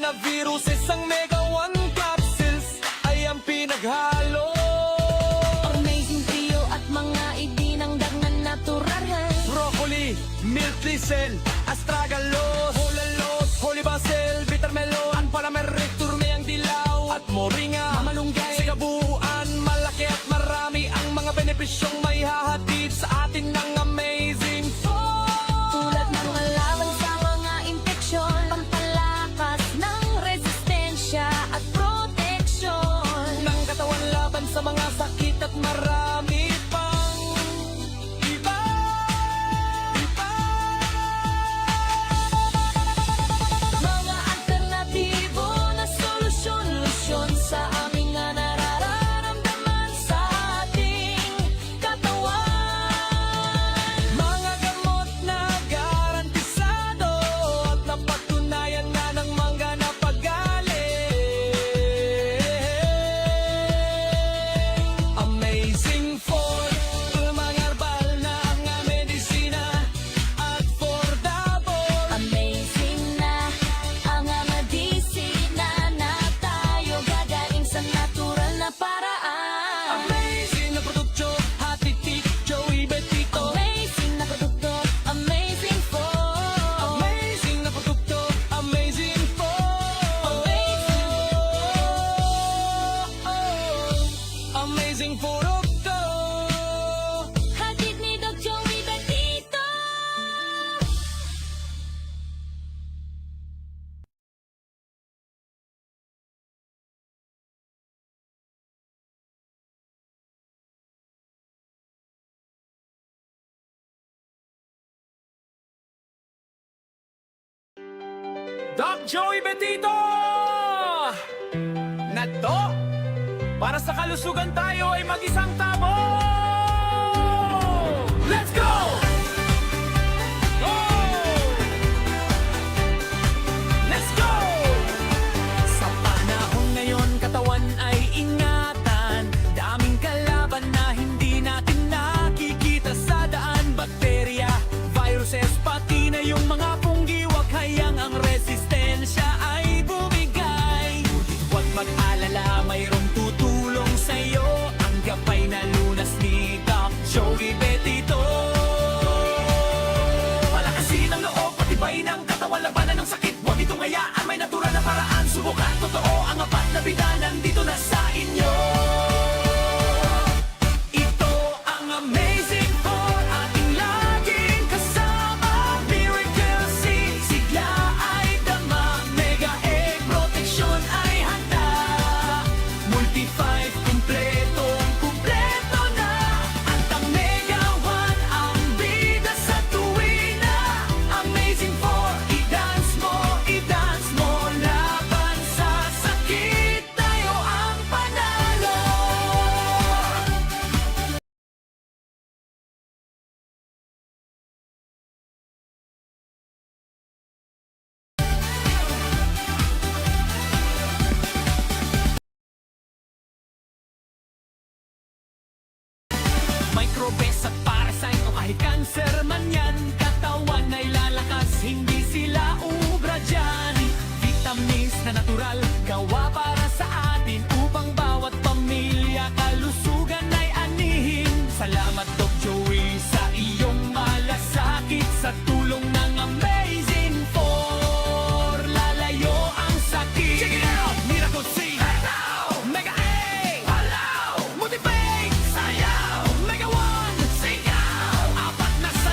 na viruses ang Mega 1 capsules ay ang pinaghalo. Amazing Trio at mga idinangdag na natural. Broccoli, milk thistle, astragalus, hulalos, holy basil, bitter melon, panamerik, turme ang dilaw, at moringa, mamalunggay. Sa kabuuan, malaki at marami ang mga benepisyong may hahatid sa atin ng Amazing Food. Tulad ng laban sa mga impeksyon, pampalakas ng resistensya at proteksyon Ng katawan laban sa mga sakit at marami pang iba. Mga alternatibo na solusyon, lusyon sa aming nga nararamdaman sa ating katawan. Mga gamot na garantisado at napatunayan na ng mga napagaling. Amazing Food, mga herbal na ang medisina at affordable. Amazing na ang medisina na tayo gagaling sa natural na paraan. Amazing na produkto, hatid ni Joey Betito. Amazing na produkto, amazing food. Amazing na produkto, Amazing Food. Amazing produkto. Hatid ni Doc Joey Betito. Doc Joey Betito! Na to, para sa kalusugan tayo ay mag-isang tabo! Let's go! Go! Let's go! Sa panahon ngayon, katawan ay ingatan. Daming kalaban na hindi natin nakikita sa daan. Bakterya, viruses, pati na yung mga punggiwak. Hayang ang resistensya ay bumigay. Huwag mag-alala, mayroong tutulong sa'yo. Ang gabay na lunas ni Doc Joey Betito. Palakasin ang loob, patibay ng katawan, labanan ng sakit. Huwag itong hayaan, may natural na paraan. Subukan, totoo ang apat na bidanan dito na sa inyo. Ito ang Amazing Food, ating laging kasama. Miracle Seed, sigla ay dama. Mega Egg, proteksyon ay handa. Multi-5, kumpleto na. At ang Mega 1 ang bida sa tuwina. Amazing Food, i-dance mo laban sa sakit. Tayo ang panalo. Microbes at parasite o kahit cancer man yan, katawan ay lalakas, hindi sila ubra dyan. Vitamins na natural, gawa para sa atin, upang bawat pamilya kalusugan ay anihin. Salamat Doc Joey sa iyong malasakit, sa tulong ng Amazing Four, lalayo ang sakit. Check it out! Miracle Seed, Mega A, Multi-Bake, Sayaw, Mega 1, Sigaw, apat na sa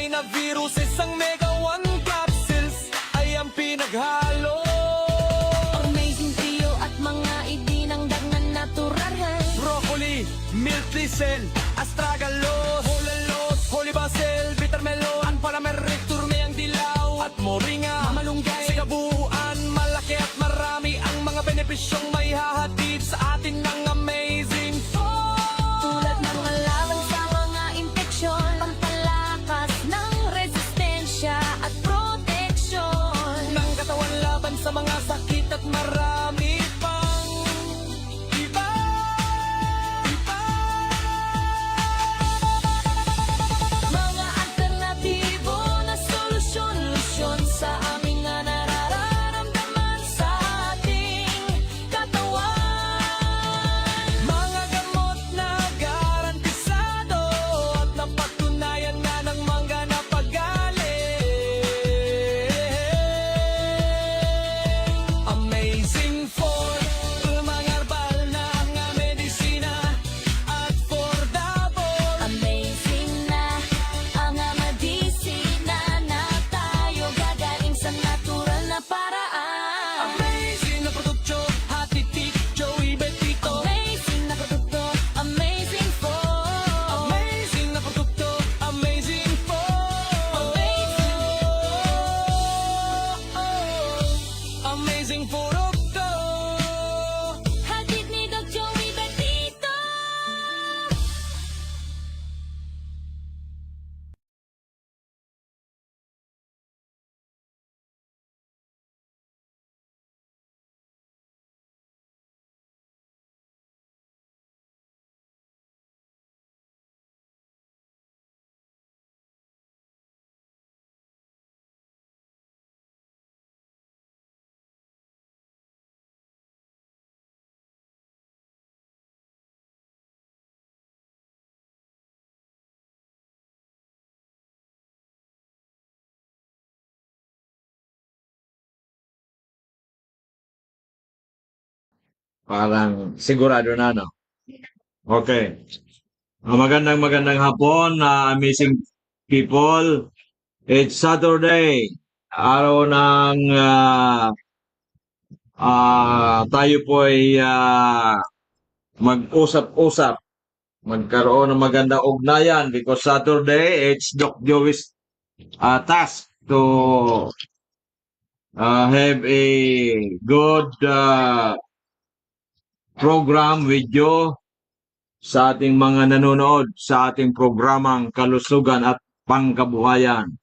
patay na viruses ang Mega One capsules ay ang pinaghalo. Amazing Trio at mga idinangdag na natural. Broccoli, milk thistle, astragalus, hulalos, holy basil, bitter melon, ang palamerik, turme ang dilaw, at moringa, malunggay. Sa kabuuan, malaki at marami ang mga benepisyong may hahatid sa atin ng amazing food. Tulad ng laban sa mga infeksyon, pampalakas ng resistensya at proteksyon. Ng katawan laban sa mga sakit at marami pang iba. Mga alternatibo na solusyon sa aming nga nararamdaman sa ating katawan. Mga gamot na garantisado at napatunayan na ng mga napagaling. Amazing for mga herbal na nga medisina at affordable. Amazing na ang medisina na tayo gagaling sa natural na paraan. Amazing na produkto, hatitik, Joey Betito. Amazing na produkto, amazing for. Amazing na produkto, amazing for. Amazing produkto. Hatid ni Doc Joey Betito. Parang sigurado na, no? Okay. Magandang hapon, amazing people. It's Saturday, araw ng tayo po ay mag-usap-usap, magkaroon ng magandang ugnayan because Saturday, it's Doc Joey's task to have a good program with you sa ating mga nanonood sa ating programang Kalusugan at Pangkabuhayan.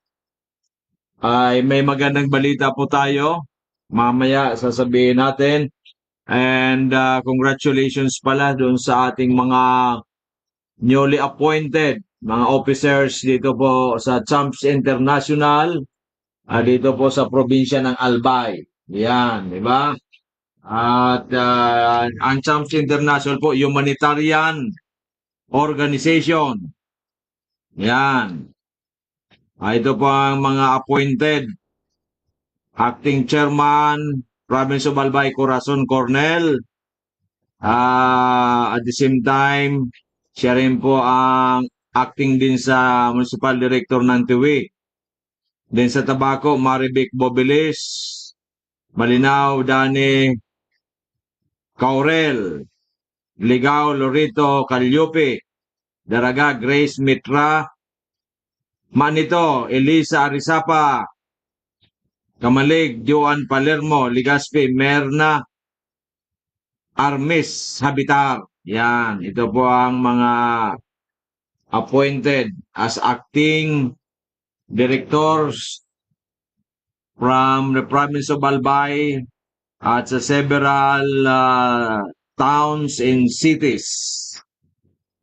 Ay may magandang balita po tayo. Mamaya sasabihin natin. And congratulations pala doon sa ating mga newly appointed mga officers dito po sa Champs International, dito po sa probinsya ng Albay. Yan, di ba? At ang Champs International po, humanitarian organization. Yan. Ito po ang mga appointed. Acting Chairman, Province of Albay, Corazon Cornel. At the same time, siya rin po ang acting din sa Municipal Director ng Tiwi. Din sa Tabaco, Marivic Bobilis. Malinaw, Dani Caurel, Ligao Lorito Calyope, Daraga Grace Mitra, Manito Elisa Arizapa, Kamalig Joan Palermo, Ligaspi Merna Armis Habitar. Yan, ito po ang mga appointed as acting directors from the province of Albay at sa several towns and cities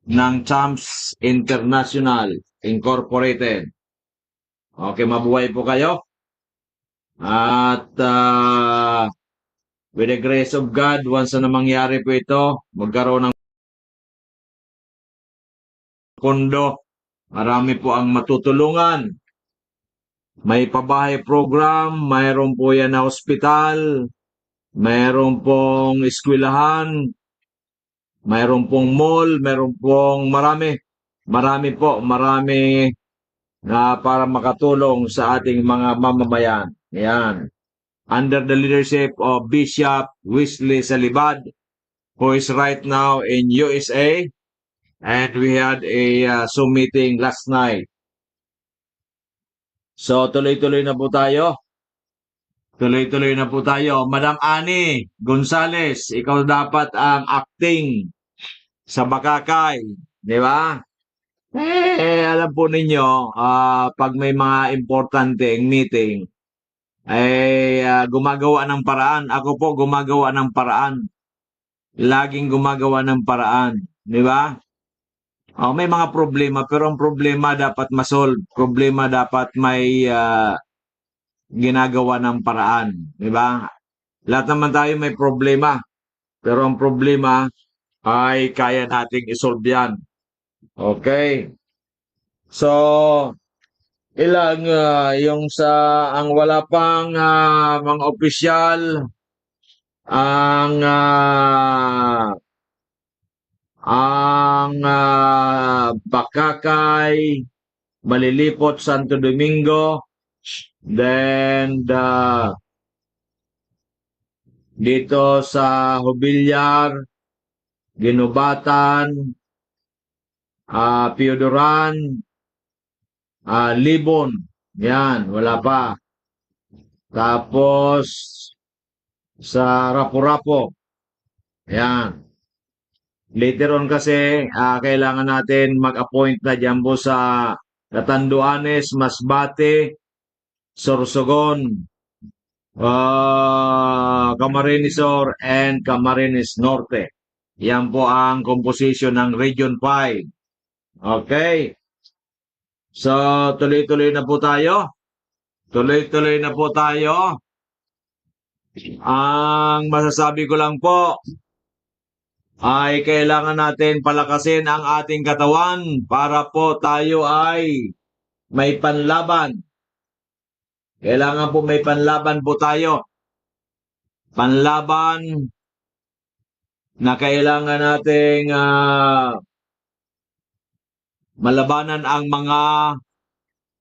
ng Champs International Incorporated. Okay, mabuhay po kayo. At with the grace of God, once na mangyari po ito, magkaroon ng kondo, marami po ang matutulungan. May pabahay program, mayroon po yan na hospital, mayroon pong eskwelahan, mayroon pong mall, mayroon pong marami na para makatulong sa ating mga mamamayan. Yan. Under the leadership of Bishop Wesley Salibad, who is right now in USA, and we had a Zoom meeting last night. So tuloy-tuloy na po tayo. Tuloy-tuloy na po tayo. Madam Ani Gonzales, ikaw dapat ang acting sa Bakakay, di ba? Alam po ninyo, pag may mga importanteng meeting, gumagawa ng paraan. Ako po gumagawa ng paraan. Laging gumagawa ng paraan, di ba? May mga problema, pero ang problema dapat masolve. Problema dapat may ginagawa ng paraan, di ba? Lahat naman tayo may problema, pero ang problema ay kaya nating isolve yan. Okay? So, ilang yung sa ang wala pang mga opisyal, ang Bakakay, Malilipot, Santo Domingo, then dito sa Hobilyar, Ginubatan, Piodoran, Libon. Yan, wala pa. Tapos sa Rapu-Rapo. Yan. Later on kasi kailangan natin mag-appoint na dyan po sa Catanduanes, Masbate, Sorsogon, Camarines Sur, and Camarines Norte. Yan po ang composition ng Region 5. Okay. So, tuloy-tuloy na po tayo. Tuloy-tuloy na po tayo. Ang masasabi ko lang po ay kailangan natin palakasin ang ating katawan para po tayo ay may panlaban. Kailangan po may panlaban po tayo. Panlaban na kailangan nating malabanan ang mga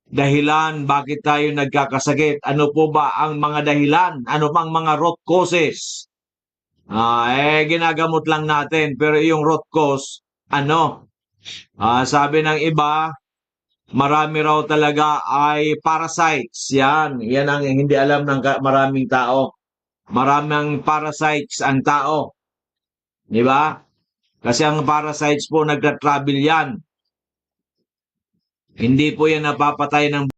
dahilan bakit tayo nagkakasakit. Ano po ba ang mga dahilan? Ano pang mga root causes? Ginagamot lang natin. Pero yung root cause, sabi ng iba, marami raw talaga ay parasites. Yan ang hindi alam ng maraming tao. Maraming parasites ang tao. Di ba? Kasi ang parasites po nagtra-travel yan. Hindi po yan napapatay ng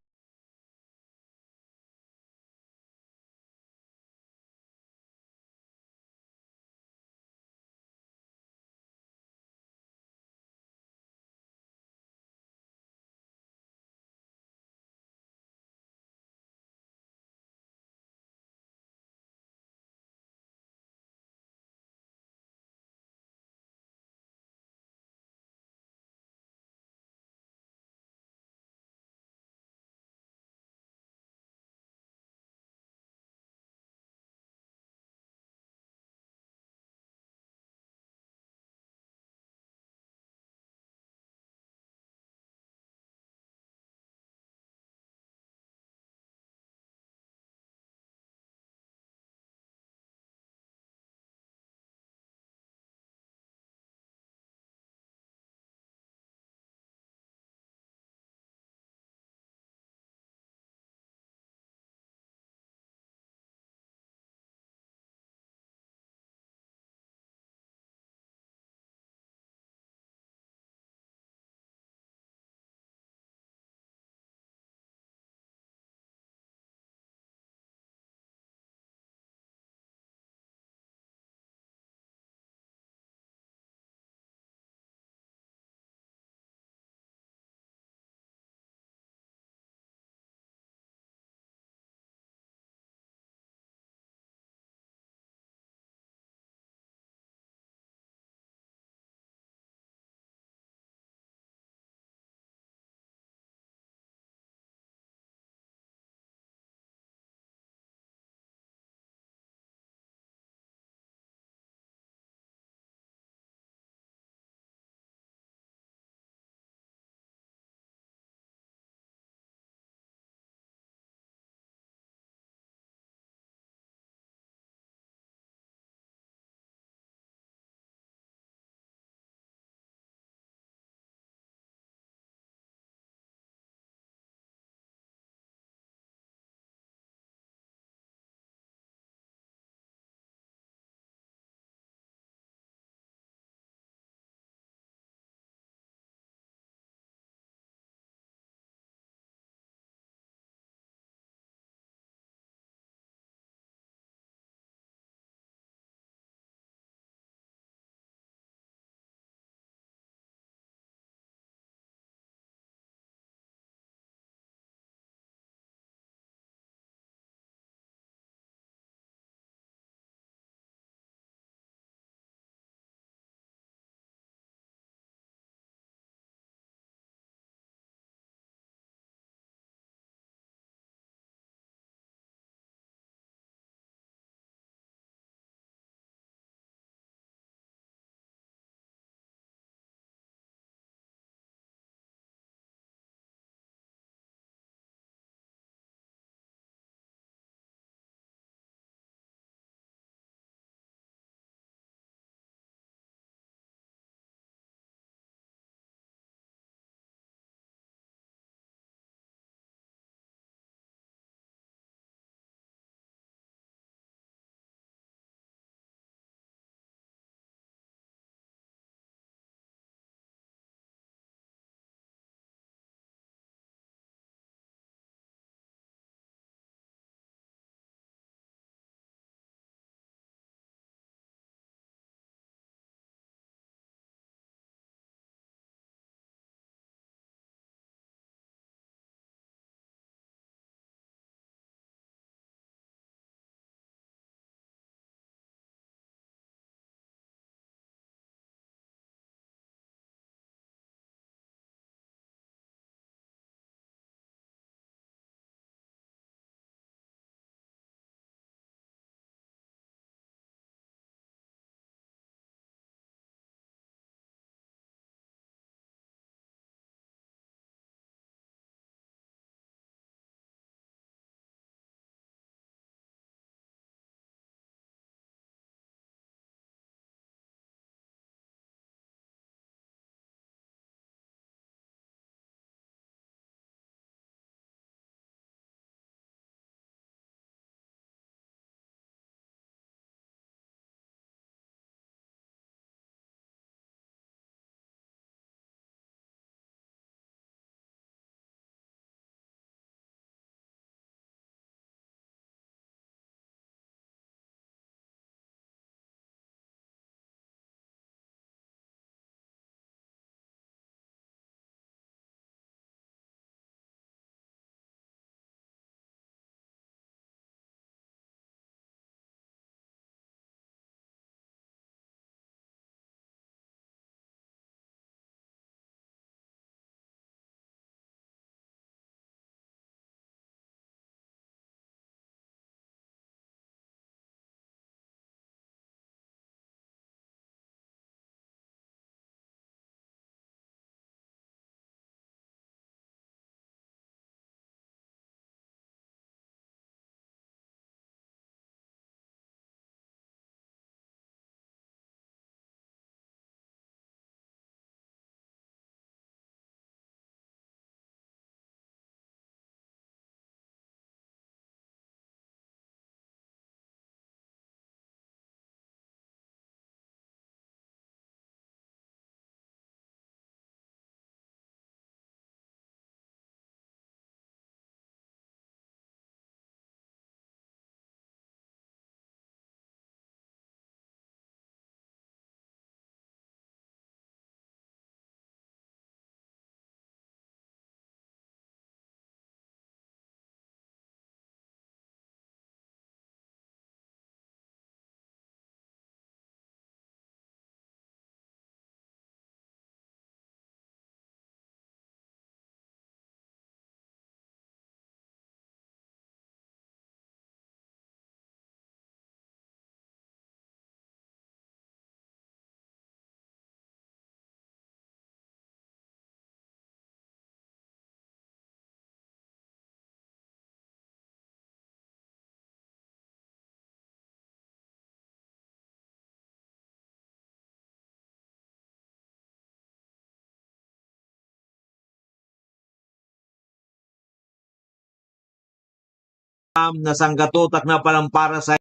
na sanggatutak na palang para sa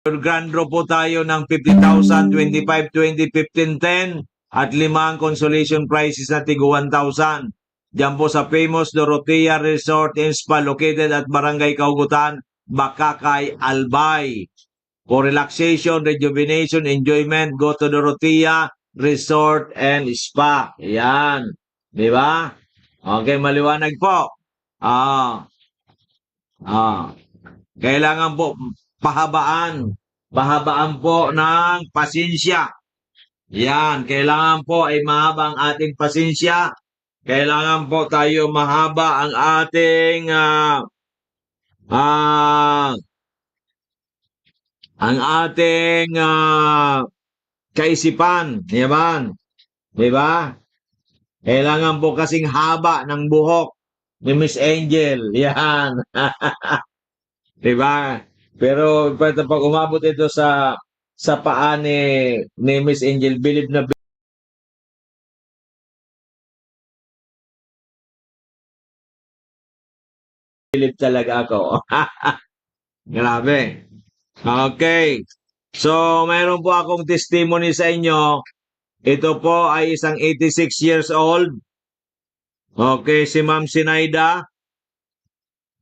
grand draw po tayo ng 50,000, 25, 20, 15, 10 at 5 consolation prizes na tigo 1,000. Diyan po sa famous Dorotea Resort and Spa located at Barangay Kaugutan, Bakakay, Albay. For relaxation, rejuvenation, enjoyment, go to Dorotea Resort and Spa. Yan. Di ba? Okay, maliwanag po. Kailangan po pahabaan po ng pasensya. Yan, kailangan po ay mahaba ang ating pasensya. Kailangan po tayo mahaba ang ating kaisipan. Yan. Di ba? Kailangan po kasing haba ng buhok ni Miss Angel. Yan. Di ba? Pero pag umabot ito sa paa ni Miss Angel, bilib na bilib talaga ako. Grabe. Okay. So, mayroon po akong testimony sa inyo. Ito po ay isang 86 years old. Okay, si Ma'am Sinaida.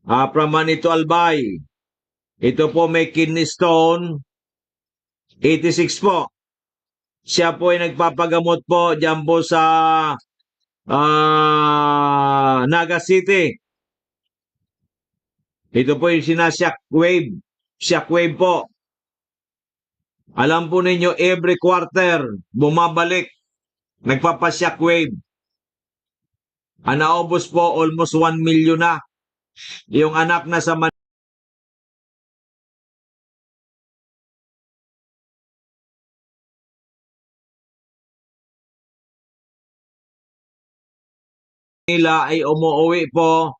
From Manito Albay. Ito po may kidney stone. 86 po. Siya po ay nagpapagamot po dyan po sa Naga City. Ito po yung sinashockwave. Shockwave po. Alam po ninyo, every quarter, bumabalik. Nagpapashockwave. Ang naubos po, almost 1 million na. Yung anak na sa Manila ay umuwi po.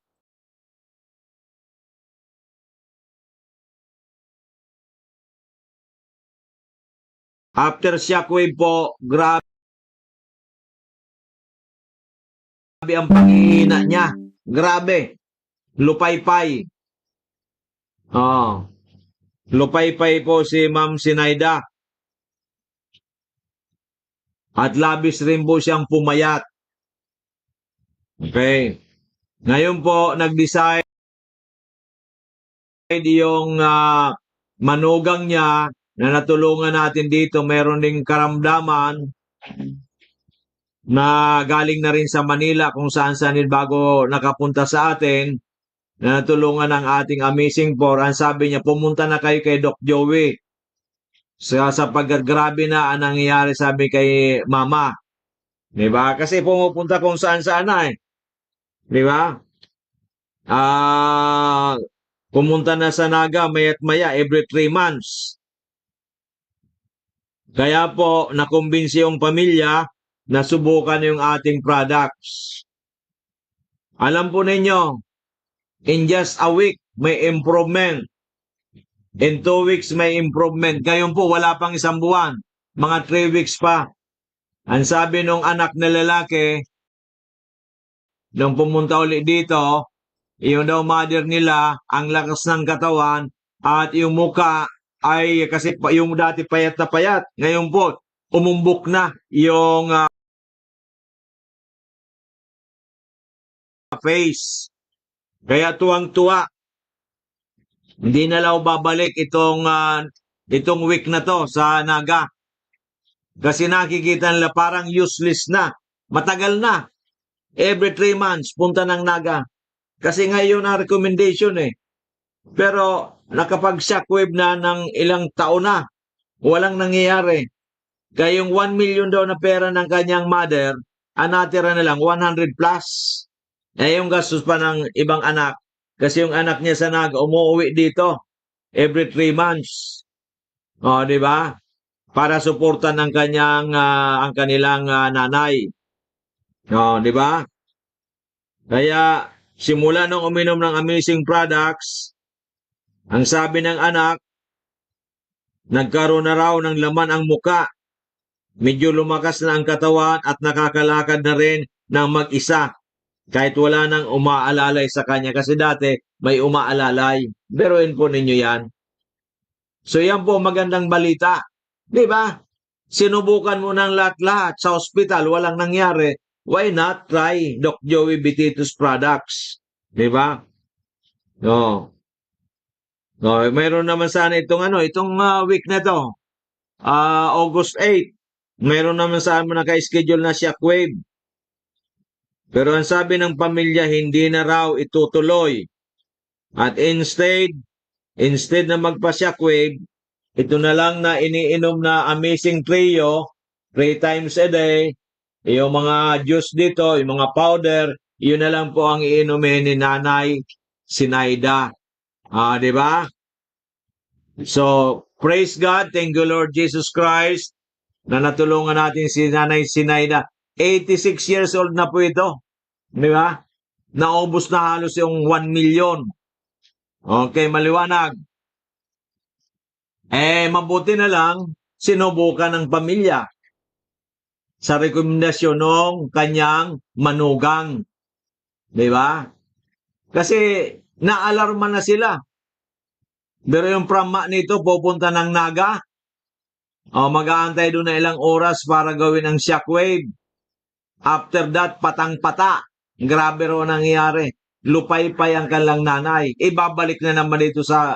After shockwave po, grabe ang panghihina niya. Grabe. Lupaypay. Lupaypay po si Ma'am Sinaida. At labis rin po siyang pumayat. Okay. Ngayon po, nag-decide yung manugang niya na natulungan natin dito. Meron ding karamdaman na galing na rin sa Manila kung saan-saan bago nakapunta sa atin, na natulungan ng ating Amazing Four. Ang sabi niya, pumunta na kayo kay Doc Joey. Sa paggrabe na ang nangyayari, sabi kay Mama. Diba? Kasi pumupunta kung saan-saan na eh. Diba? Pumunta na sa Naga maya't maya every 3 months. Kaya po, nakumbinsi yung pamilya na subukan yung ating products. Alam po ninyo, in just a week, may improvement. In 2 weeks, may improvement. Ngayon po, wala pang 1 buwan. Mga 3 weeks pa. Ang sabi nung anak na lalaki, nung pumunta ulit dito, yung daw mother nila, ang lakas ng katawan, at yung muka ay, kasi yung dati payat na payat, ngayon po, umumbok na yung face. Kaya tuwang-tuwa. Hindi na lang babalik itong week na to sa Naga. Kasi nakikita nila parang useless na. Matagal na. Every 3 months, punta ng Naga. Kasi ngayon ang recommendation eh. Pero nakapag-shockwave na ng ilang taon na. Walang nangyayari. Kaya yung 1 million daw na pera ng kanyang mother, ang natira na lang 100 plus. Eh yung gastos pa ng ibang anak. Kasi yung anak niya sa Naga umuwi dito every 3 months. O, di ba? Para suportan ng ang kanilang nanay. O, di ba? Kaya simula nung uminom ng Amazing Products, ang sabi ng anak, nagkaroon na raw ng laman ang muka. Medyo lumakas na ang katawan at nakakalakad na rin ng mag-isa kahit wala nang umaalalay sa kanya kasi dati may umaalalay. Biruin po ninyo yan. So yan po magandang balita. Di ba? Sinubukan mo ng lahat-lahat sa ospital, walang nangyari. Why not try Doc Joey Bititus products? Di ba? No. No, mayroon naman sana itong week na to. August 8. Mayroon naman sa amin naka-schedule na shockwave. Pero ang sabi ng pamilya, hindi na raw itutuloy. At instead na magpa-shockwave, ito na lang na iniinom na Amazing Trio, 3 times a day, yung mga juice dito, yung mga powder, yun na lang po ang iinumin ni Nanay Sinaida. Di ba? So, praise God, thank you Lord Jesus Christ, na natulungan natin si Nanay Sinaida. 86 years old na po ito. Di ba? Naubos na halos yung 1 million. Okay, maliwanag. Mabuti na lang, sinubukan ng pamilya sa rekomendasyon ng kanyang manugang. Di ba? Kasi naalarma na sila. Pero yung prama nito, pupunta ng Naga. Mag-aantay doon na ilang oras para gawin ang shockwave. After that, patang-pata. Grabe ro nangyayari. Lupay-pay ang kanilang nanay. Ibabalik na naman dito sa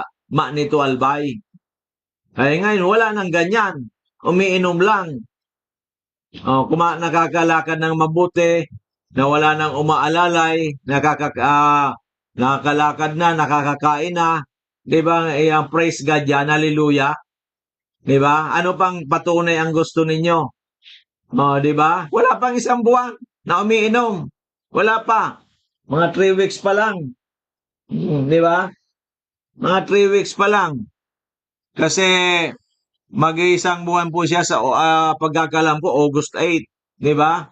nito Albay. Ay ngayon, wala nang ganyan. Umiinom lang. Nakakalakad ng mabuti, na wala nang umaalalay, nakakalakad na, nakakakain na. Diba? Praise God yan. Hallelujah. Diba? Ano pang patunay ang gusto ninyo? Diba? Wala pang 1 buwan na umiinom. Wala pa. Mga 3 weeks pa lang. Diba? Mga 3 weeks pa lang. Kasi mag-1 buwan po siya sa pagkakalam ko, August 8. Di ba?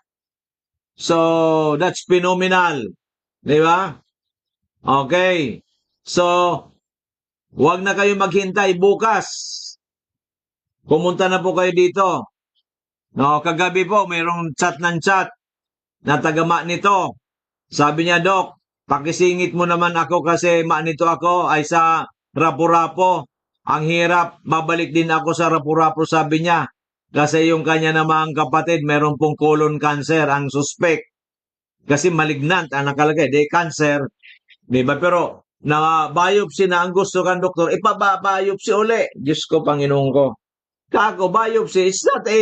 So, that's phenomenal. Di ba? Okay. So, huwag na kayo maghintay bukas. Pumunta na po kayo dito. Kagabi po, mayroong chat na tagama nito. Sabi niya, Dok, pakisingit mo naman ako kasi nito ako ay sa Rapu-Rapu. Ang hirap, mabalik din ako sa Rapu-Rapu, sabi niya. Kasi yung kanya namang kapatid, meron pong colon cancer, ang suspect. Kasi malignant ang nakalagay, cancer. Diba? Pero, na-biopsy na ang gusto kan doktor, ipababiopsy uli. Diyos ko, Panginoon ko. Kako, biopsy is not a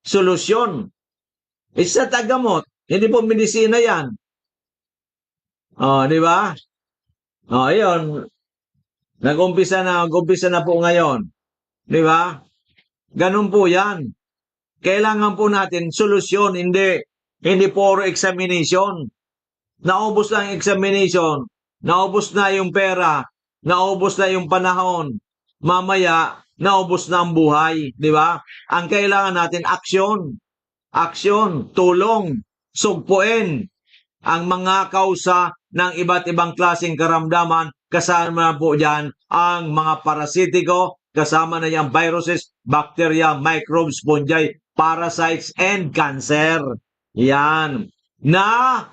solution. It's not a gamot. Hindi po medisina yan. Diba? Ayun. Nag-umpisa na po ngayon. Di ba? Ganun po yan. Kailangan po natin solusyon, hindi puro examination. Naubos na ang examination, naubos na yung pera, naubos na yung panahon. Mamaya, naubos na ang buhay. Di ba? Ang kailangan natin, aksyon. Aksyon, tulong, sugpuin ang mga kausa ng iba't ibang klaseng karamdaman. Kasama na po dyan ang mga parasitiko, kasama na yung viruses, bacteria, microbes, fungi, parasites, and cancer. Yan. Na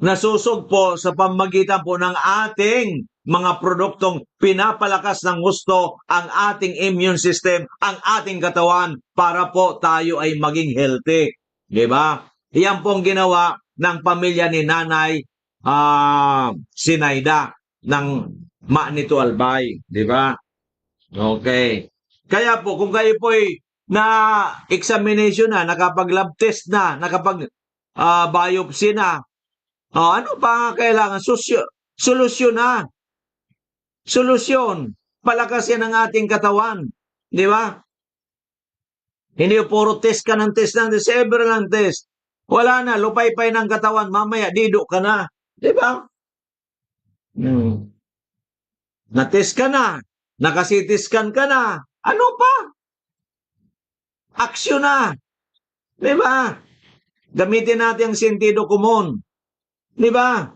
nasusog po sa pamagitan po ng ating mga produktong pinapalakas ng gusto ang ating immune system, ang ating katawan para po tayo ay maging healthy. Diba? Yan pong ginawa ng pamilya ni Nanay Sinaida ng nito Albay, di ba? Okay. Kaya po, kung kayo po ay na-examination na, nakapag-lab test na, nakapag-biopsy na, ano pa kailangan? Solusyon na. Solusyon. Palakasin ang ating katawan. Di ba? Hindi puro test ka ng test ng several test. Wala na, lupay-pay ng katawan, mamaya dido ka na. Di ba? Na-test ka na, nakasitiskan ka na, ano pa? Aksyon na. Di ba? Gamitin natin ang sentido komon. Di ba?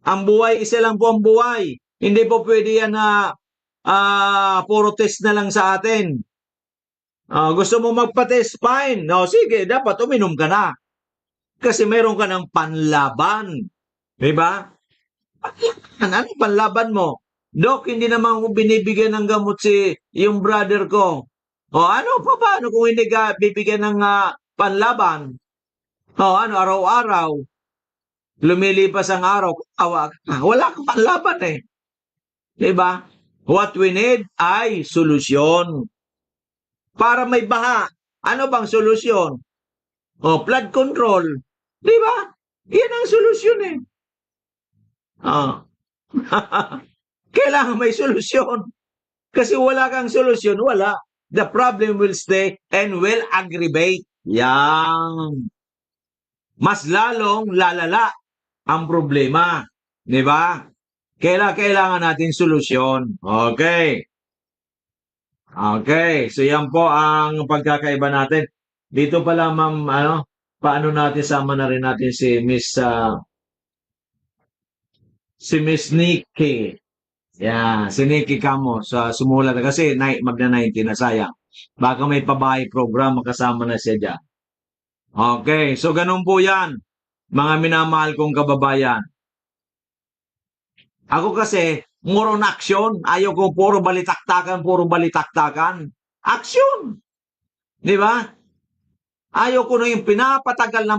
Ang buhay, isa lang po ang buhay. Hindi po pwede yan na puro test na lang sa atin. Gusto mo magpa-test? Fine. No, sige, dapat uminom ka na. Kasi meron ka ng panlaban. Di ba? Ano panlaban mo? Dok, hindi naman ko binibigyan ng gamot yung brother ko. O ano, paano kung hindi ka bibigyan ng panlaban? O ano, araw-araw, lumilipas ang araw, wala kang panlaban eh. Diba? What we need ay solusyon. Para may baha, ano bang solusyon? O, flood control. Diba? Yan ang solusyon eh. Ah. Kailangan may solusyon. Kasi wala kang solusyon, wala. The problem will stay and will aggravate. Yan. Mas lalong lalala ang problema. Di ba? Kailangan natin solusyon. Okay. Okay. So yan po ang pagkakaiba natin. Dito pala ma'am, paano natin sama na rin natin si Miss Nikki. Yeah, si Nikki Camo sa sumulat na kasi magna-90 na sayang. Baka may pabahay program makasama na siya dyan. Okay, so ganun po yan. Mga minamahal kong kababayan. Ako kasi, more on action. Ayaw ko puro balitaktakan. Action! Di ba? Ayaw ko na yung pinapatagal.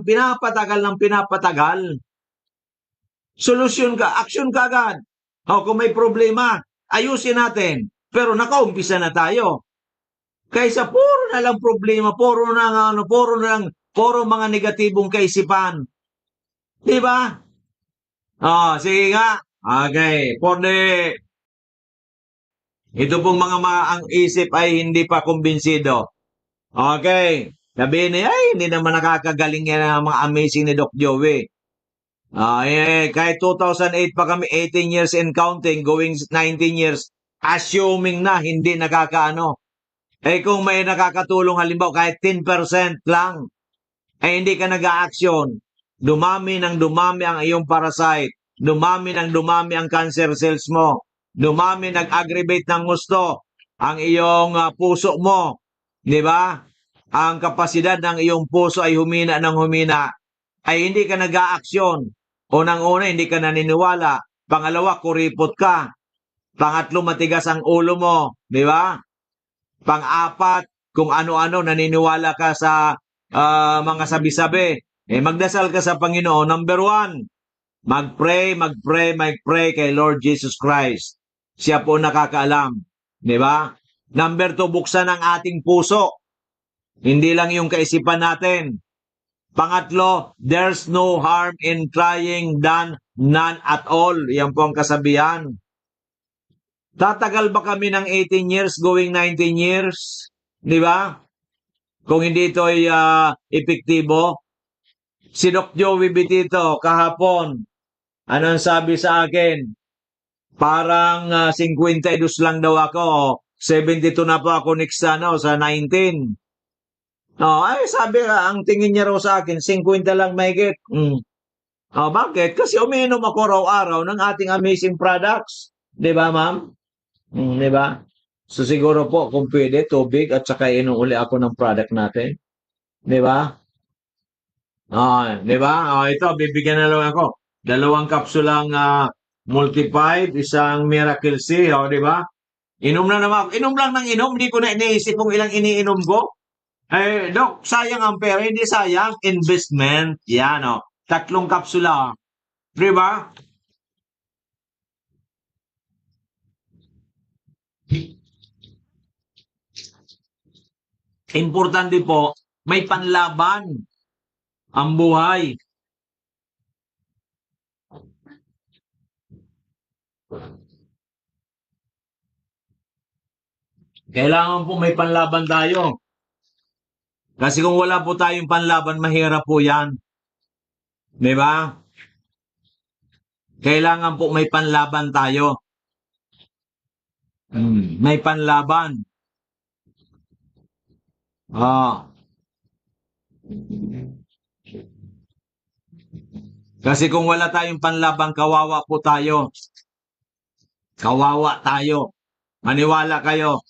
Solusyon ka, action ka agad. Kung may problema, ayusin natin. Pero nakaumpisa na tayo. Kaysa puro na lang problema, puro mga negatibong kaisipan. Di ba? Sige nga. Okay. Ito pong mga ang isip ay hindi pa kumbinsido. Okay. Sabihin niya, hindi naman nakakagaling yan ang mga amazing ni Doc Joey. Kahit 2008 pa kami, 18 years and counting, going 19 years, assuming na hindi nakakaano. Kung may nakakatulong halimbawa, kahit 10% lang, hindi ka nag-a-action, dumami ng dumami ang iyong parasite, dumami ng dumami ang cancer cells mo, dumami nag-aggravate ng gusto ang iyong puso mo, di ba? Ang kapasidad ng iyong puso ay humina ng humina, ay hindi ka nag-a-action. Unang-una, hindi ka naniniwala. Pangalawa, kuripot ka. Pangatlo, matigas ang ulo mo. Di ba? Pang-apat, kung ano-ano, naniniwala ka sa mga sabi-sabi. Magdasal ka sa Panginoon. Number 1, mag-pray kay Lord Jesus Christ. Siya po nakakaalam. Di ba? Number 2, buksan ang ating puso. Hindi lang yung kaisipan natin. Pangatlo, there's no harm in trying, none at all. Yan po ang kasabihan. Tatagal ba kami ng 18 years going 19 years? Di ba? Kung hindi ito ay epektibo. Si Doc Joey Bitito kahapon, anong sabi sa akin? Parang 52 lang daw ako. 72 na po ako next sa 19. Sabi nga, ang tingin niya raw sa akin, 50 lang mahigit. Bakit? Kasi umiinom ako raw-araw ng ating amazing products. Di ba, ma'am? Di ba? So siguro po, kung pwede, tubig at saka inom uli ako ng product natin. Di ba? Di ba? Ito, bibigyan na lang ako. 2 kapsulang multiplied, isang Miracle C, di ba? Inom na naman ako. Inom lang ng inom, hindi ko na iniisip kung ilang iniinom ko. Dok, sayang ang pera, hindi sayang. Investment. Yan, 3 kapsula. Di ba? Importante po, may panlaban ang buhay. Kailangan po may panlaban tayo. Kasi kung wala po tayong panlaban, mahirap po yan. Di ba? Kailangan po may panlaban tayo. May panlaban. Kasi kung wala tayong panlaban, kawawa po tayo. Kawawa tayo. Maniwala kayo.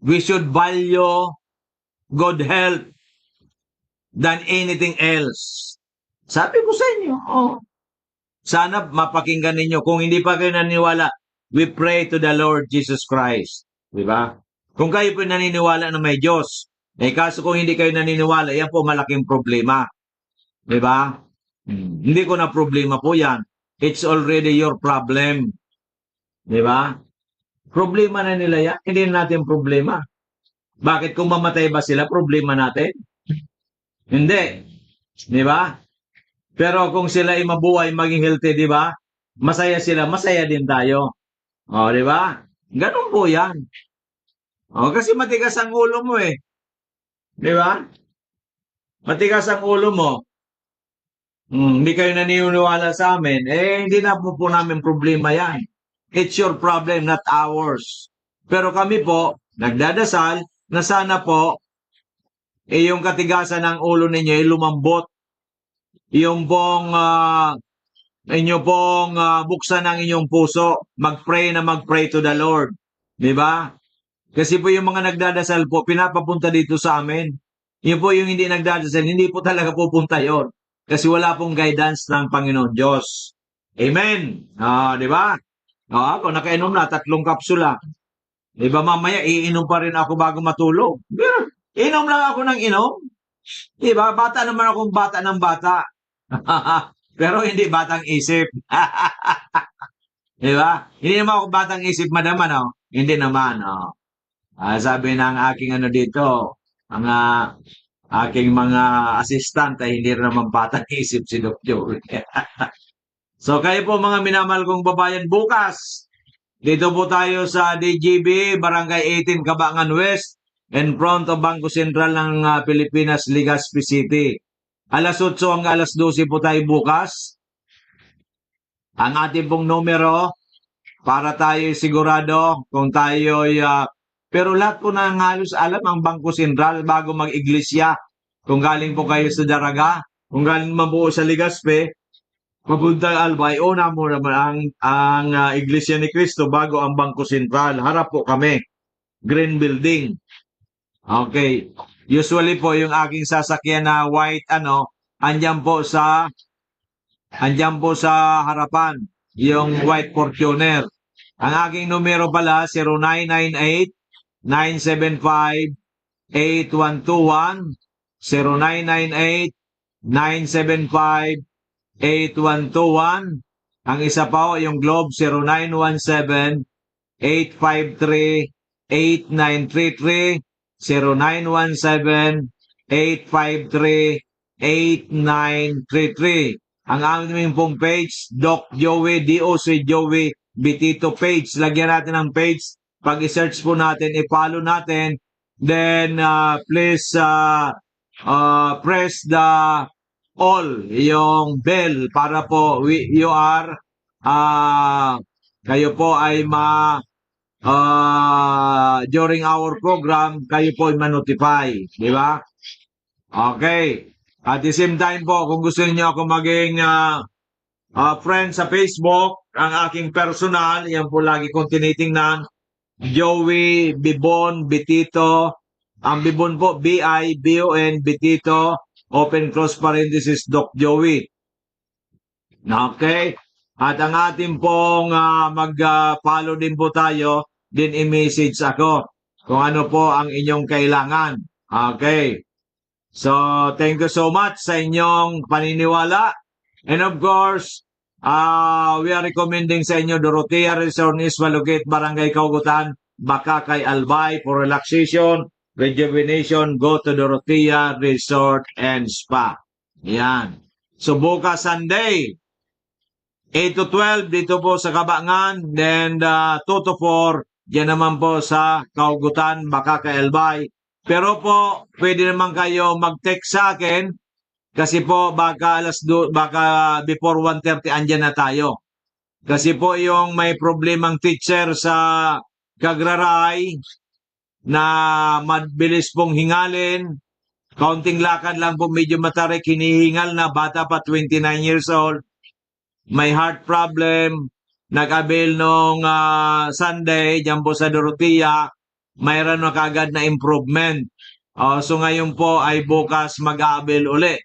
We should value good health than anything else. Sabi ko sa inyo, sana mapakinggan ninyo. Kung hindi pa kayo naniniwala, we pray to the Lord Jesus Christ. Di ba? Kung kayo po naniniwala na may Diyos, kaso kung hindi kayo naniniwala, yan po malaking problema. Di ba? Hindi ko na problema po yan. It's already your problem. Di ba? Problema na nila yan. Hindi natin problema. Bakit kung mamatay ba sila, problema natin? Hindi. Di ba? Pero kung sila ay mabuhay, maging healthy, di ba? Masaya sila, masaya din tayo. O, di ba? Ganun po yan. O, kasi matigas ang ulo mo eh. Di ba? Matigas ang ulo mo. Hindi kayo naniniwala sa amin. Hindi na po namin problema yan. It's your problem, not ours. Pero kami po, nagdadasal na sana po, yung katigasan ng ulo ninyo ay lumambot. Yung pong inyo pong buksan ang inyong puso, mag-pray to the Lord. Di ba? Kasi po yung mga nagdadasal po, pinapapunta dito sa amin. Yun po yung hindi nagdadasal, hindi po talaga pupunta yon. Kasi wala pong guidance ng Panginoon Diyos. Amen. Di ba? Ako nakainom na 3 kapsula. Di ba mamaya iinom pa rin ako bago matulog? Inom lang ako ng inom. Di ba? Bata naman akong bata ng bata. Pero hindi batang isip. Di ba? Hindi naman ako batang isip, madam, ano? Hindi naman, sabi ng aking dito, ang aking mga assistant ay hindi naman batang isip si Doc Joey. So kayo po mga minamahal kong babayan, bukas, dito po tayo sa DGB, Barangay 18, Cabangan West, in front of Bangko Sentral ng Pilipinas, Legazpi City. Alas 8 hanggang alas 12 po tayo bukas. Ang ating pong numero, para tayo sigurado kung tayo pero lahat po na halos alam ang Bangko Sentral bago mag-iglesia. Kung galing po kayo sa Daraga, kung galing man po sa Legazpi, papunta Albay, una mo naman ang Iglesia ni Cristo bago ang Bangko Sentral. Harap po kami. Green Building. Okay. Usually po yung aking sasakyan na white andyan po sa harapan, yung white Fortuner. Ang aking numero pala 0998-975-8121, 0998-975-8121. Ang isa pa yung Globe 0917-853-8933, 0917-853-8933. Ang aming pong page, Doc Joey, DOC Joey Bitito page. Lagyan natin ang page. Pag i-search po natin, i-follow natin. Then, please press the all, yung bell, para po kayo po ay during our program, kayo po ay ma-notify. Di ba? Okay. At the same time po, kung gusto niyo ako maging friend sa Facebook, ang aking personal, yan po lagi kong tinitingnan, Joey Bibon Bitito. Ang Bibon po, B-I-B-O-N, Bitito, open close parenthesis, Doc Joey. Okay? At ang ating pong mag-follow din po tayo, din i-message ako kung ano po ang inyong kailangan. Okay? So, thank you so much sa inyong paniniwala. And of course, we are recommending sa inyo Dorotea Resort Ismalugit, Barangay Kaugutan, Bakakay, Albay. For relaxation, rejuvenation, go to Dorotea Resort and Spa. Yan. So, bukas Sunday, 8 to 12 dito po sa Cabangan, then 2 to 4 diyan naman po sa Kaugutan, Bakakay, Albay. Pero po, pwede naman kayo mag-text sa akin kasi po baka before 1:30 andyan na tayo. Kasi po yung may problemang teacher sa Kagraray na mabilis pong hingalin, kaunting lakad lang po, medyo matarik, hinihingal na, bata pa, 29 years old, may heart problem, nag-avail nung Sunday, dyan po sa Dorotea, mayroon na kagad na improvement. So ngayon po ay bukas mag-aabel uli.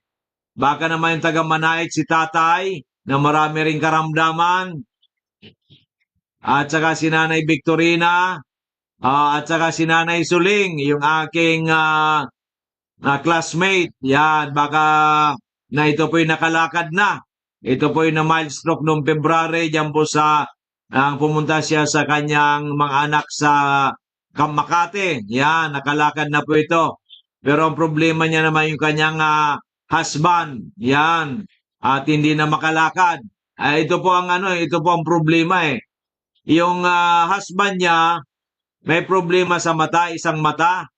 Baka naman yung taga Manait si tatay na marami ring karamdaman. At saka si Nanay Victorina. At saka si Nanay Suling, yung aking classmate. Yan, baka na ito po'y nakalakad na. Ito po'y na mild stroke noong February. Diyan po ang pumunta siya sa kanyang mga anak sa Makati. Yan, nakalakad na po ito. Pero ang problema niya naman yung kanyang husband. Yan. At hindi na makalakad. Ito po ang problema eh. Yung husband niya may problema sa mata, isang mata,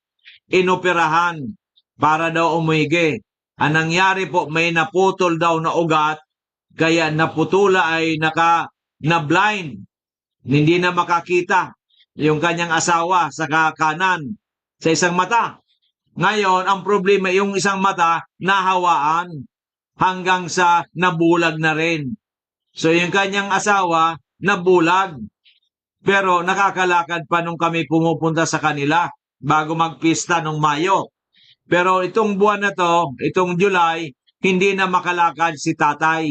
inoperahan para daw umigi. Ang nangyari po, may naputol daw na ugat, kaya naputula ay na-blind. Hindi na makakita yung kanyang asawa sa kanan, sa isang mata. Ngayon, ang problema, yung isang mata, nahawaan hanggang sa nabulag na rin. So, yung kanyang asawa, nabulag. Pero nakakalakad pa nung kami pumupunta sa kanila bago magpista nung Mayo. Pero itong buwan na to, itong July, hindi na makalakad si tatay.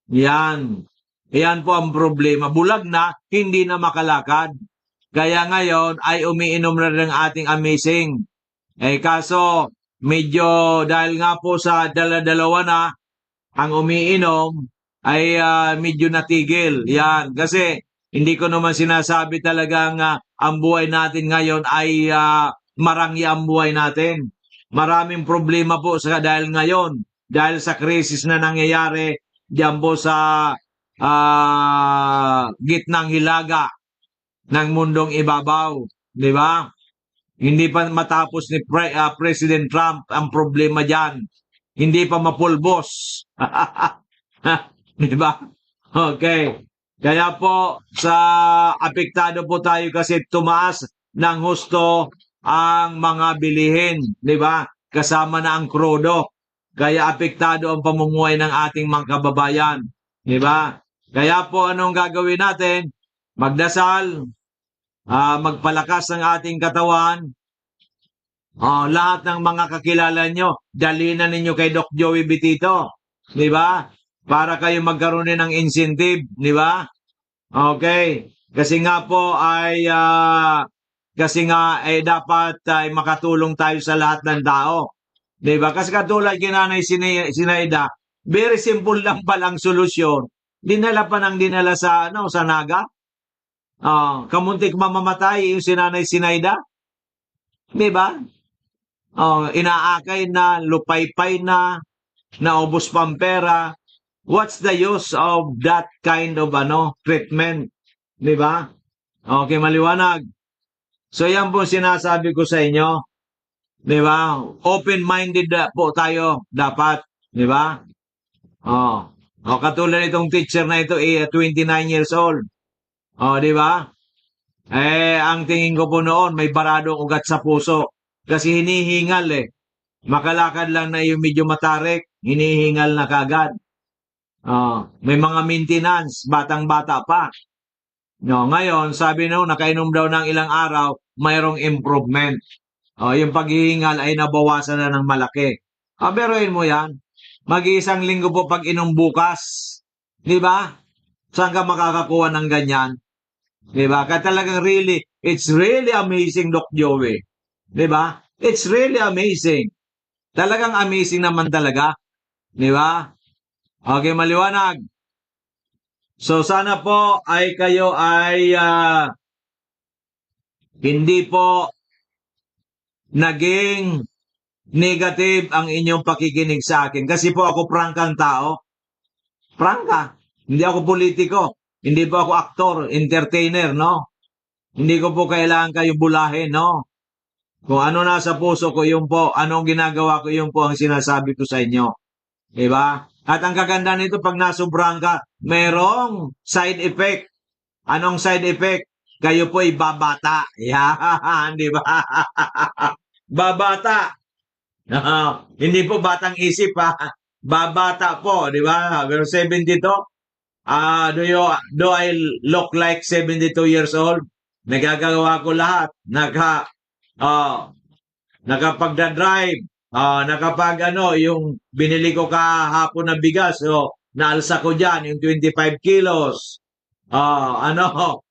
Yan. Yan po ang problema. Bulag na, hindi na makalakad. Kaya ngayon ay umiinom na rin ang ating amazing. Kaso medyo dahil nga po sa dalawa na ang umiinom ay medyo natigil. Yan. Kasi hindi ko naman sinasabi talagang ang buhay natin ngayon ay marangya ang buhay natin. Maraming problema po dahil ngayon, dahil sa krisis na nangyayari diyan po sa gitnang hilaga ng mundong ibabaw. Di ba? Hindi pa matapos ni President Trump ang problema diyan. Hindi pa mapulbos. Di ba? Okay. Kaya po, apektado po tayo kasi tumaas ng husto ang mga bilihin, di ba? Kasama na ang krudo. Kaya apektado ang pamumuhay ng ating mga kababayan, di ba? Kaya po, anong gagawin natin? Magdasal, magpalakas ng ating katawan. Lahat ng mga kakilala nyo, dalinan ninyo kay Doc Joey Bitito, di ba? Para kayo magkaroon ng incentive, di ba? Okay. Kasi nga po ay dapat ay makatulong tayo sa lahat ng tao. 'Di ba? Kasi katulad kinanay Sinaida, very simple lang palang solusyon. Dinala pa ng dinala sa sa Naga. Kamuntik mamamatay yung sinanay Sinaida. 'Di ba? Inaakay na, lupaypay na, naubos pang pera. What's the use of that kind of treatment? Di ba? Okay, maliwanag. So yan po sinasabi ko sa inyo. Di ba? Open-minded po tayo dapat. Di ba? Katulad itong teacher na ito, 29 years old. Di ba? Ang tingin ko po noon, may baradong ugat sa puso. Kasi hinihingal Makalakad lang na yung medyo matarik, hinihingal na kagad. May mga maintenance, batang-bata pa. Ngayon, sabi nakainom daw ng ilang araw, mayroong improvement. Yung paghihingal ay nabawasan na ng malaki. Beruin mo yan. Mag-iisang linggo po pag inom bukas. Di ba? Saan ka makakakuha ng ganyan? Di ba? Kaya talagang it's really amazing, Doc Joey. Di ba? It's really amazing. Talagang amazing naman talaga. Di ba? Okay, maliwanag. So sana po ay kayo ay hindi po naging negative ang inyong pakikinig sa akin. Kasi po ako prangkang tao. Prangka. Hindi ako politiko. Hindi po ako aktor, entertainer, no? Hindi ko po kailangan kayo bulahin, no? Kung ano nasa puso ko, yun po. Anong ginagawa ko, yun po ang sinasabi ko sa inyo. Diba? At ang kaganda nito, pag nasubrang ka, merong side effect. Anong side effect? Kayo po ay babata. Yan, di ba? Babata. Hindi po batang isip, ha? Babata po, di ba? Pero 72. Do I look like 72 years old? Nagagawa ko lahat. nakapagdadrive, nakapag ano, yung binili ko kahapon na bigas, so naalsa ko dyan, yung 25 kilos. Ano,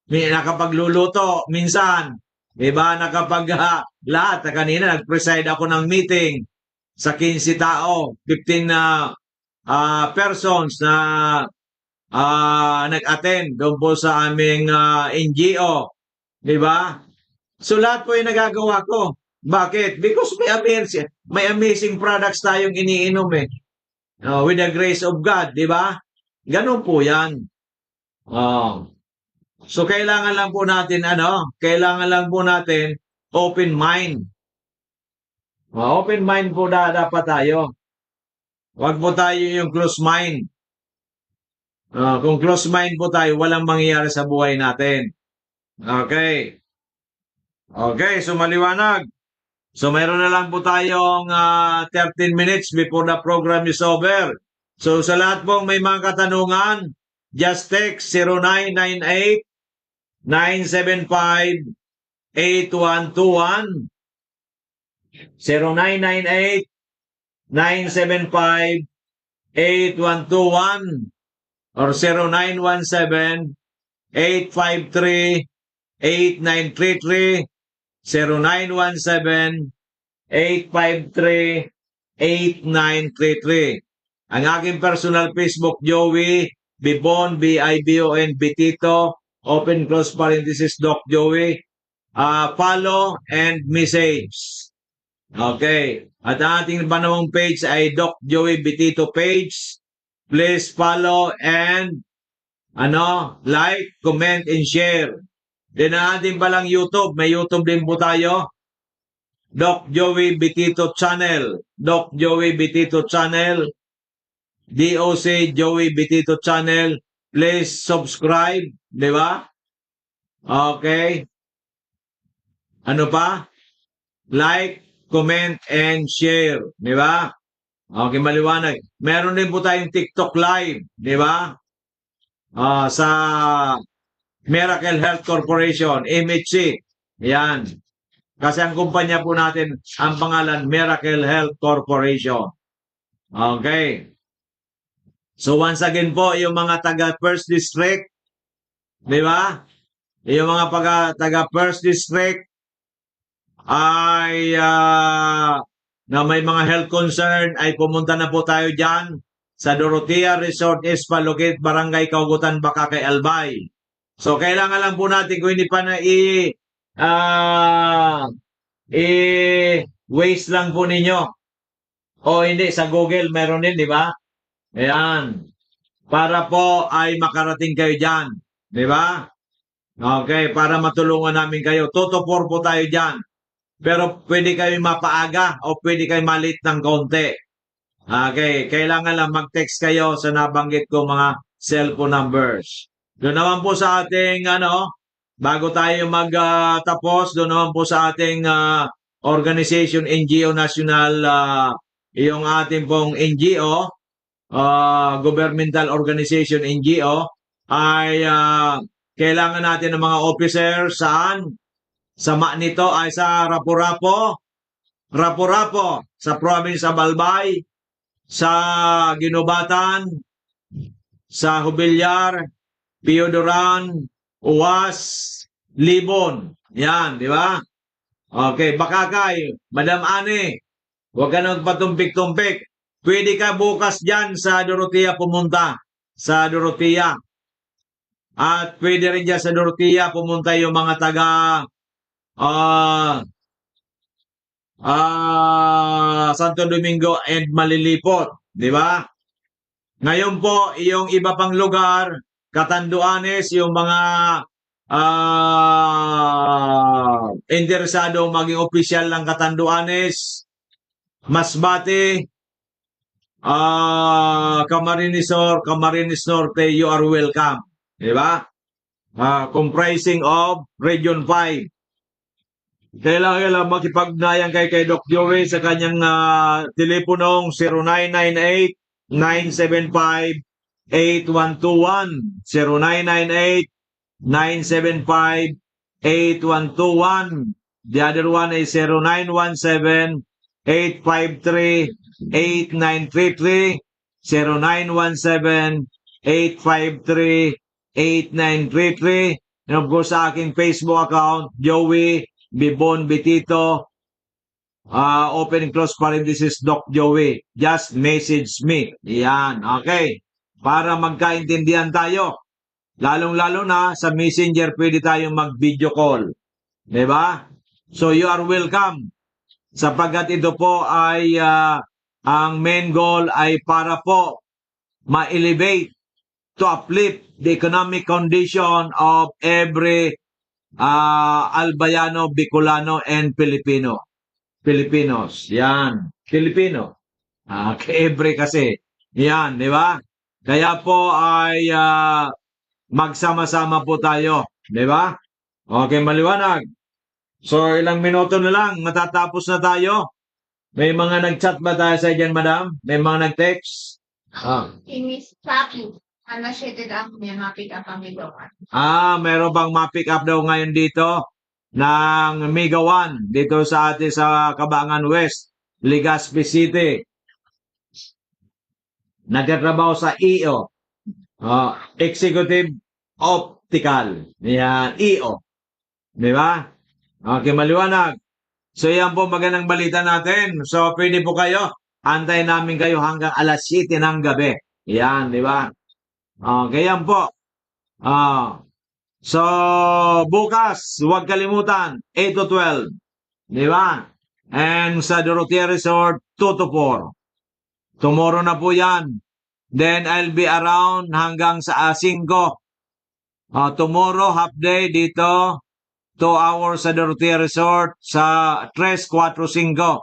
nakapagluluto minsan. Diba? Lahat. Kanina, nag-preside ako ng meeting sa 15 tao, 15 na persons na nag-attend doon po sa aming NGO. Diba? So lahat po yung nagagawa ko. Bakit? Because may amazing products tayong iniinom eh. With the grace of God, di ba? Ganun po yan. So kailangan lang po natin, open mind. Open mind po dapat tayo. Huwag po tayo yung close mind. Kung close mind po tayo, walang mangyayari sa buhay natin. Okay. Okay, so maliwanag. So mayroon na lang po tayong 13 minutes before the program is over. So sa lahat pong may mga katanungan, just text 0998-975-8121. 0998-975-8121 or 0917-853-8933. 0917-853-8933. Ang aking personal Facebook, Joey Bibon, B-I-B-O-N, Bitito, open close parenthesis, Doc Joey. Follow and message. Okay. At ang ating banawang page ay Doc Joey Bitito page. Please follow and like, comment, and share. Then ang ating palang YouTube, may YouTube din po tayo. Doc Joey Bitito Channel. Doc Joey Bitito Channel. DOC Joey Bitito Channel. Please subscribe. Di ba? Okay. Ano pa? Like, comment, and share. Di ba? Okay, maliwanag. Meron din po tayong TikTok Live. Di ba? Sa Miracle Health Corporation, MHC. Yan. Kasi ang kumpanya po natin, ang pangalan, Miracle Health Corporation. Okay. So once again po, yung mga taga First District, di ba? Yung mga taga First District ay na may mga health concern ay pumunta na po tayo dyan sa Dorotea Resort Spa, located Barangay Kaugutan, Bakakay, Albay. So kailangan lang po natin kung hindi pa na waste lang po ninyo. O hindi, sa Google meron din, di ba? Ayan. Para po ay makarating kayo dyan. Di ba? Okay, para matulungan namin kayo. Totoo po tayo dyan. Pero pwede kayo mapaaga o pwede kayo malit ng konti. Okay, kailangan lang mag-text kayo sa nabanggit ko mga cellphone numbers. Doon naman po sa ating, bago tayo magtapos, doon naman po sa ating organization, NGO National, yung ating pong NGO, governmental organization NGO, ay kailangan natin ng mga officers saan? Sama nito ay sa Rapu-Rapo, sa province of Albay, sa Ginubatan, sa Hubilyar, Piodoran, Uwas, Libon. Yan, di ba? Okay, Bakakay, Madam Ani, huwag ka nang patumpik-tumpik. Pwede ka bukas dyan sa Dorotea pumunta. Sa Dorotea. At pwede rin dyan sa Dorotea pumunta yung mga taga Santo Domingo and Malilipot. Di ba? Ngayon po, yung iba pang lugar, Catanduanes, yung mga interesado maging opisyal ng Catanduanes, Masbate, Camarines Norte, you are welcome. Di ba? Comprising of Region 5. Kailangan makipagnayan kay Doc Joey sa kanyang teleponong 0998-975-8121. 0998-975-8121. The other one is 0917-853-8933. 0917-853-8933. And of course, sa aking Facebook account, Joey Bibon Bitito. Open and close parenthesis, Doc Joey. Just message me. Yan, okay. Para magkaintindihan tayo. Lalong-lalo na sa Messenger, pwede tayong mag-video call. Diba? So you are welcome. Sapagkat ito po ay ang main goal ay para po ma-elevate to uplift the economic condition of every Albayano, Bicolano, and Filipinos. Yan. Filipino. Every kasi. Yan, di ba? Kaya po ay magsama-sama po tayo. Di ba? Okay, maliwanag. So, ilang minuto na lang, matatapos na tayo. May mga nag-chat ba tayo sa dyan, madam? May mga nag-text? Miss Papi, ano siya din ako may ma-pick up ang Migawan. Meron bang ma-pick up daw ngayon dito ng Mega 1 dito sa atin sa Cabangan West, Legazpi City. Nagtatrabaho sa EO, Executive Optical. Yan, EO. Di ba? Okay, maliwanag. So, yan po magandang balita natin. So, pwede po kayo. Antayin namin kayo hanggang alas 7 ng gabi. Yan, di ba? Okay, yan po. So, bukas, huwag kalimutan, 8 to 12. Di ba? And sa Dorotea Resort, 2 to 4. Tomorrow na po yan. Then, I'll be around hanggang sa 5. Tomorrow, half day dito. 2 hours sa Dorotea Resort sa 3-4-5.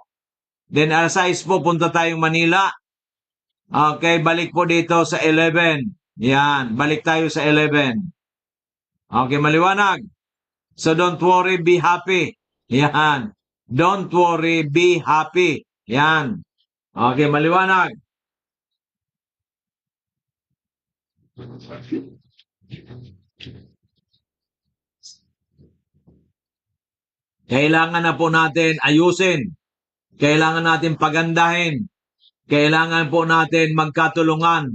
Then alas 6 po punta tayong Manila. Okay, balik po dito sa 11. Yan, balik tayo sa 11. Okay, maliwanag. So don't worry, be happy. Yan. Don't worry, be happy. Yan. Okay, maliwanag. Kailangan na po natin ayusin. Kailangan natin pagandahin. Kailangan po natin magkatulungan.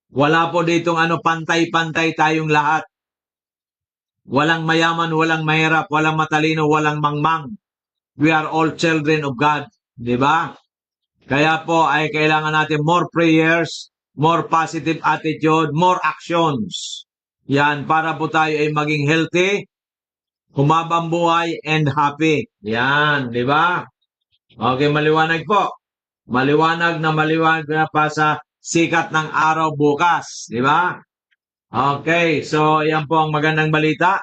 Wala po ditong pantay-pantay tayong lahat. Walang mayaman, walang mahirap, walang matalino, walang mangmang. We are all children of God. Di ba? Kaya po ay kailangan natin more prayers, more positive attitude, more actions. Yan, para po tayo ay maging healthy, humabang buhay, and happy. Yan, di ba? Okay, maliwanag po. Maliwanag na pa sa sikat ng araw bukas. Di ba? Okay, so yan po ang magandang balita.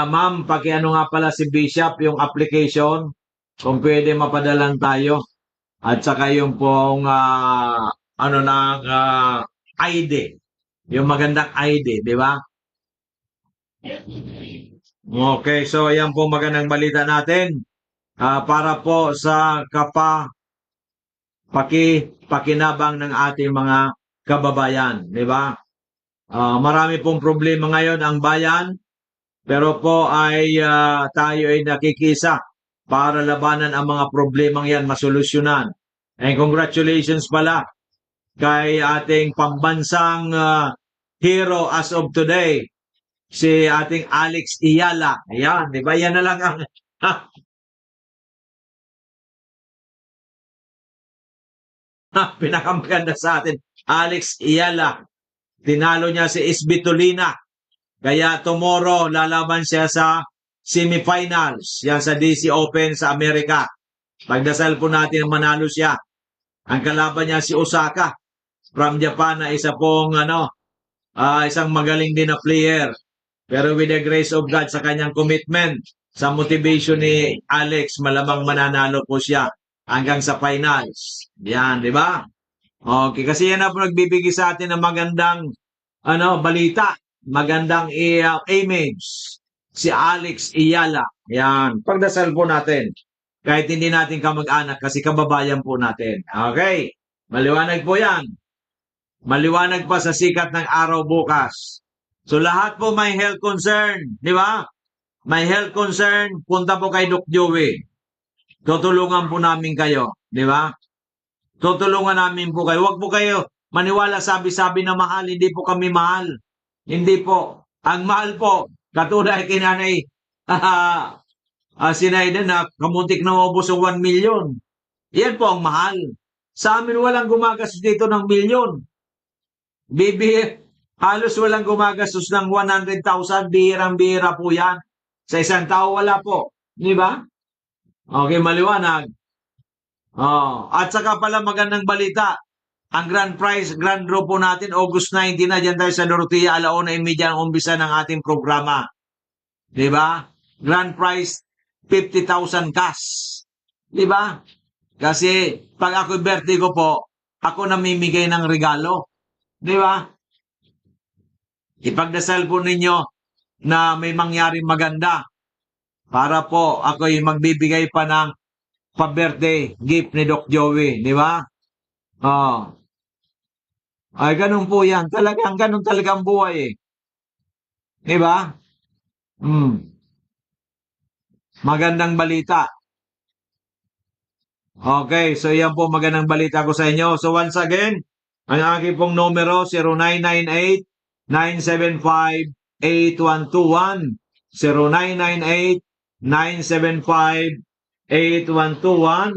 Ma'am, pakiano nga pala si Bishop yung application, kung pwede mapadalan tayo. At saka yung pong ID. Yung magandang ID, di ba? Okay, so yan po magandang balita natin. Para po sa pakinabang ng ating mga kababayan, di ba? Marami pong problema ngayon ang bayan, pero po ay tayo ay nakikisa para labanan ang mga problemang yan, masolusyonan. And congratulations pala kay ating pambansang hero as of today, si ating Alex Iyala. Ayan, di ba? Yan na lang ang pinakamaganda sa atin. Alex Iyala. Tinalo niya si Isbitolina. Kaya tomorrow, lalaban siya sa semifinals. Yan sa DC Open sa Amerika. Pagdasal po natin manalo siya. Ang kalaban niya si Osaka from Japan na isa pong isang magaling din na player. Pero with the grace of God sa kanyang commitment, sa motivation ni Alex, malamang mananalo po siya hanggang sa finals. Yan, di ba? Okay, kasi yan na po nagbibigay sa atin ng magandang balita, magandang image. Si Alex Iyala. Yan, pagdasal po natin. Kahit hindi natin kamag-anak kasi kababayan po natin. Okay, maliwanag po yan. Maliwanag pa sa sikat ng araw bukas. So lahat po may health concern, di ba? may health concern, punta po kay Doc Joey. Tutulungan po namin kayo, di ba? Tutulungan namin po kayo. Huwag po kayo maniwala sabi-sabi na mahal, hindi po kami mahal. Hindi po. Ang mahal po, katulad kay Nanay Sinaida na kamuntik na maubos ang 1 million. Yan po ang mahal. Sa amin walang gumagastos dito ng milyon. Halos walang gumagastos ng 100,000. Bihirang-bihira po yan. Sa isang tao wala po. Di ba? Okay, maliwanag. At saka pala magandang balita. Ang grand prize, grand draw po natin, August 19 na, dyan tayo sa Dorotea, 1:30 ang umbisa ng ating programa. Di ba? Grand prize, 50,000 cash. Di ba? Kasi pag ako birthday ko po, ako namimigay ng regalo. Di ba? Ipagdasal po ninyo na may mangyaring maganda para po ako'y magbibigay pa ng pa-birthday gift ni Doc Joey. Di ba? Ay, ganun po yan. Talagang ganun talagang buhay eh. Di ba? Magandang balita. Okay, so yan po magandang balita ko sa inyo. So once again, ang aking pong numero 0998-975-8121 0998-975-8121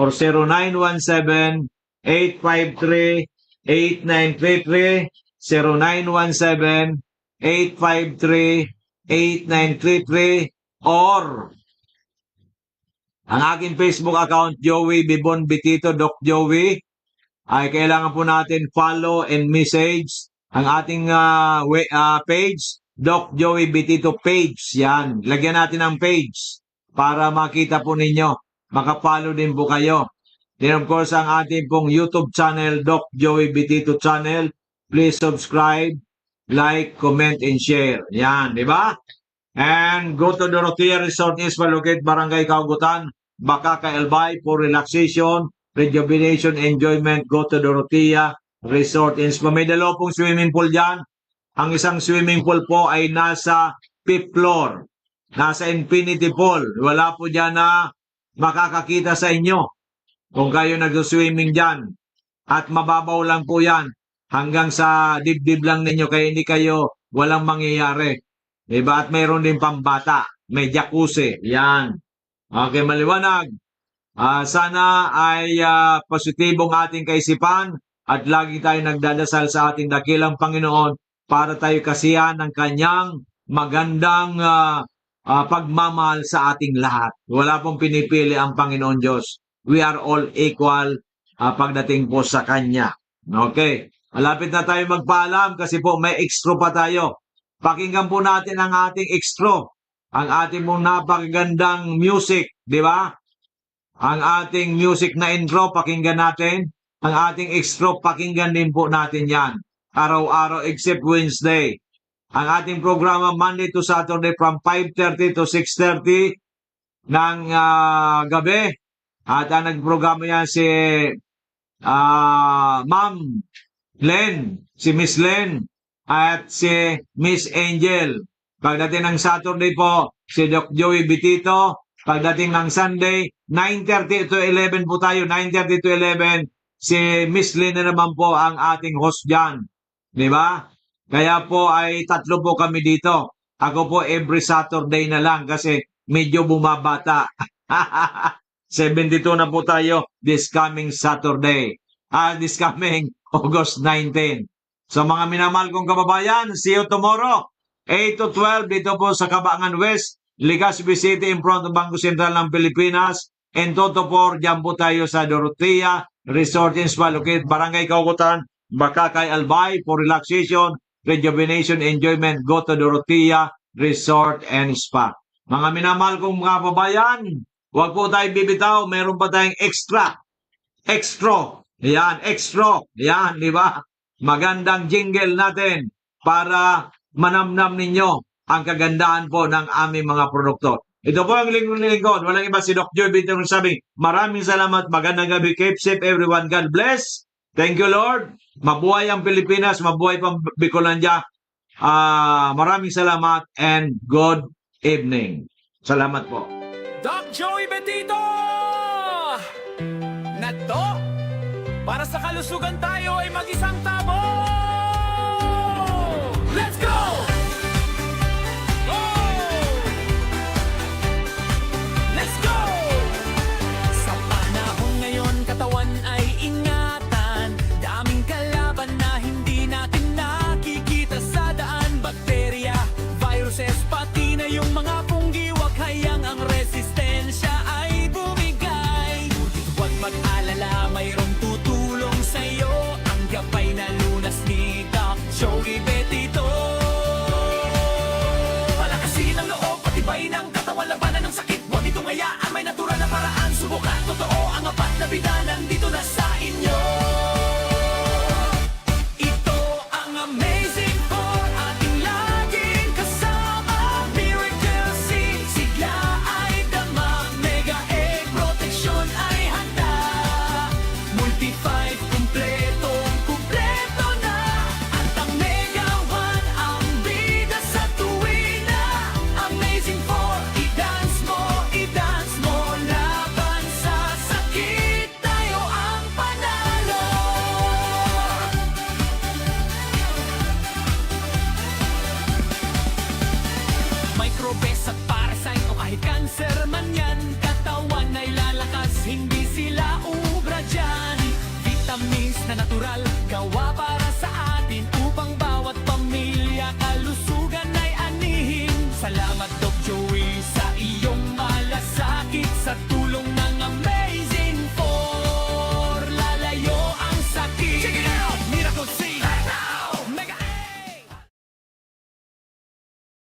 or 0917-853-8933 0917-853-8933 or ang aking Facebook account, Joey Bibon Bitito, Doc Joey, ay kailangan po natin follow and message ang ating page, Doc Joey Bitito page. Yan, lagyan natin ang page para makita po ninyo. Makafollow din po kayo. Then of course, ang ating pong YouTube channel, Doc Joey Bitito channel. Please subscribe, like, comment, and share. Yan, di ba? And go to Dorotea Resort is located Barangay Kaugutan, Bacacay, Albay for relaxation, rejuvenation, enjoyment. Go to Dorotea Resort and Spa. May dalawa pong swimming pool dyan. Ang isang swimming pool po ay nasa 5th floor. Nasa infinity pool. Wala po dyan na makakakita sa inyo kung kayo nag-swimming dyan. At mababaw lang po yan. Hanggang sa dibdib lang ninyo kaya hindi kayo walang mangyayari. Diba? At mayroon din pambata. May jacuzzi. Yan. Okay, maliwanag. Sana ay positibong ating kaisipan at lagi tayo nagdadasal sa ating dakilang Panginoon para tayo kasiyahan ng kanyang magandang pagmamahal sa ating lahat. Wala pong pinipili ang Panginoon Diyos. We are all equal pagdating po sa Kanya. Okay. Malapit na tayo magpaalam kasi po may extra pa tayo. Pakinggan po natin ang ating extra. Ang ating mong napakagandang music, di ba? Ang ating music na intro, pakinggan natin. Ang ating extra, pakinggan din po natin yan. Araw-araw except Wednesday. Ang ating programa Monday to Saturday from 5:30 to 6:30 ng gabi. At ang nagprograma yan si Ma'am Len, si Miss Len at si Miss Angel. Pagdating ng Saturday po, si Doc Joey Bitito. Pagdating ng Sunday, 9:30 to 11 po tayo. 9:30 to 11, si Miss Len na naman po ang ating host dyan. Di ba? Kaya po ay tatlo po kami dito. Ako po every Saturday na lang kasi medyo bumabata. 72 na po tayo this coming Saturday. This coming August 19. So mga minamahal kong kababayan, see you tomorrow. 8 to 12 dito po sa Cabangan West, Legazpi City in front of Bangko Sentral ng Pilipinas. And Toto 4, dyan po tayo sa Dorotea Resort and Spa located Barangay Kaugutan, Bacacay, Albay for relaxation, rejuvenation, enjoyment. Go to Dorotea Resort and Spa. Mga minamahal kong mga kababayan, huwag po tayo bibitaw. Meron pa tayong extra. Yan, extra. Yan, di ba? Magandang jingle natin para manamnam ninyo ang kagandahan po ng aming mga produkto. Ito po ang lingkod. Walang iba si Doc Joey Bitito sabi, maraming salamat. Magandang gabi. Keep safe everyone. God bless. Thank you, Lord. Mabuhay ang Pilipinas. Mabuhay pang Bicolandia. Maraming salamat and God evening. Salamat po. Doc Joey Betito! Nato! Para sa kalusugan tayo ay mag-isang tabo! Let's go! Let's go! Sa panahon ngayon, katawan ay ingatan. Daming kalaban na hindi natin nakikita sa daan. Bakterya, viruses, pati na yung mga punggiwag. Hayang ang resistensya ay bumigay. Huwag mag-alala, mayroong tutulong sa'yo. Ang gabay na lunas ni Doc Joey Betito. Palakasin ang loob, patibay ng katawan, labanan ng sakit. Huwag itong hayaan, may natural na paraan. Subukan, totoo ang apat na bidanan dito na sa inyo. Ito ang Amazing 4, ating laging kasama. Miracle Seed, sigla ay dama. Mega Egg Protection ay handa. Multi-5, kumpleto na. At ang Mega 1, ang bida sa tuwina. Amazing 4, i-dance mo, laban sa sakit. Tayo ang panalo. Microbes at parasite o kahit cancer man yan, katawan ay lalakas, hindi sila ubra dyan. Vitamins na natural,